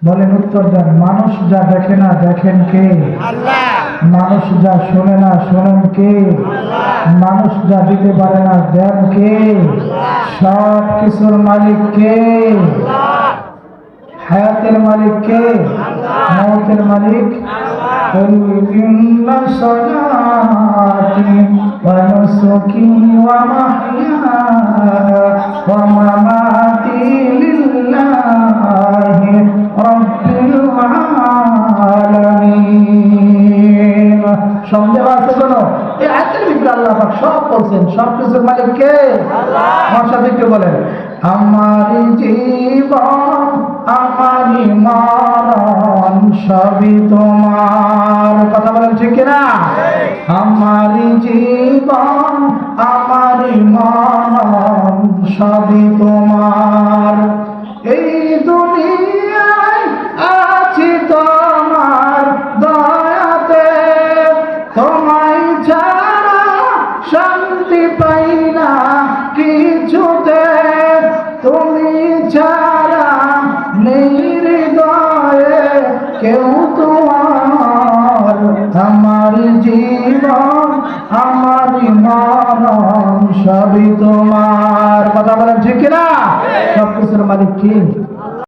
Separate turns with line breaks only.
বলেন, উত্তর দেন। মানুষ যা দেখে না দেখেন কে?
আল্লাহ।
মানুষ যা শোনে না শোনেন কে? মানুষ যা দিতে পারে না দেন কে? সব কিছুর মালিক কে? হায়াতের মালিক কে? মওতের মালিক? قل إن صلاتي ونسكي ومحياي ومماتي لله رب العالمين। সন্দেহ আছে কোনো? এই আয়াতের ভিতরে আল্লাহ পাক সব বলছেন। সব কিছুর মালিক কে? আল্লাহ। আমার সাথে একটু বলেন, আমার জীবন আমারই মরণ সবই তোমার। কথা বলেন ঠিক কিনা? আমারই জীবন আমারই মরণ সবই তোমার। এই দুনিয়ায় আছি তোমার দয়াতে, তোমায় ছাড়া শান্তি পাই না কিছুতে, তুমি ছাড়া নেই হৃদয়ে কেউ তোমার। আমার জীবন আমারই মরণ সবই তোমার। কথা বলেন ঠিক কিনা? সব কিছুর মালিক কি?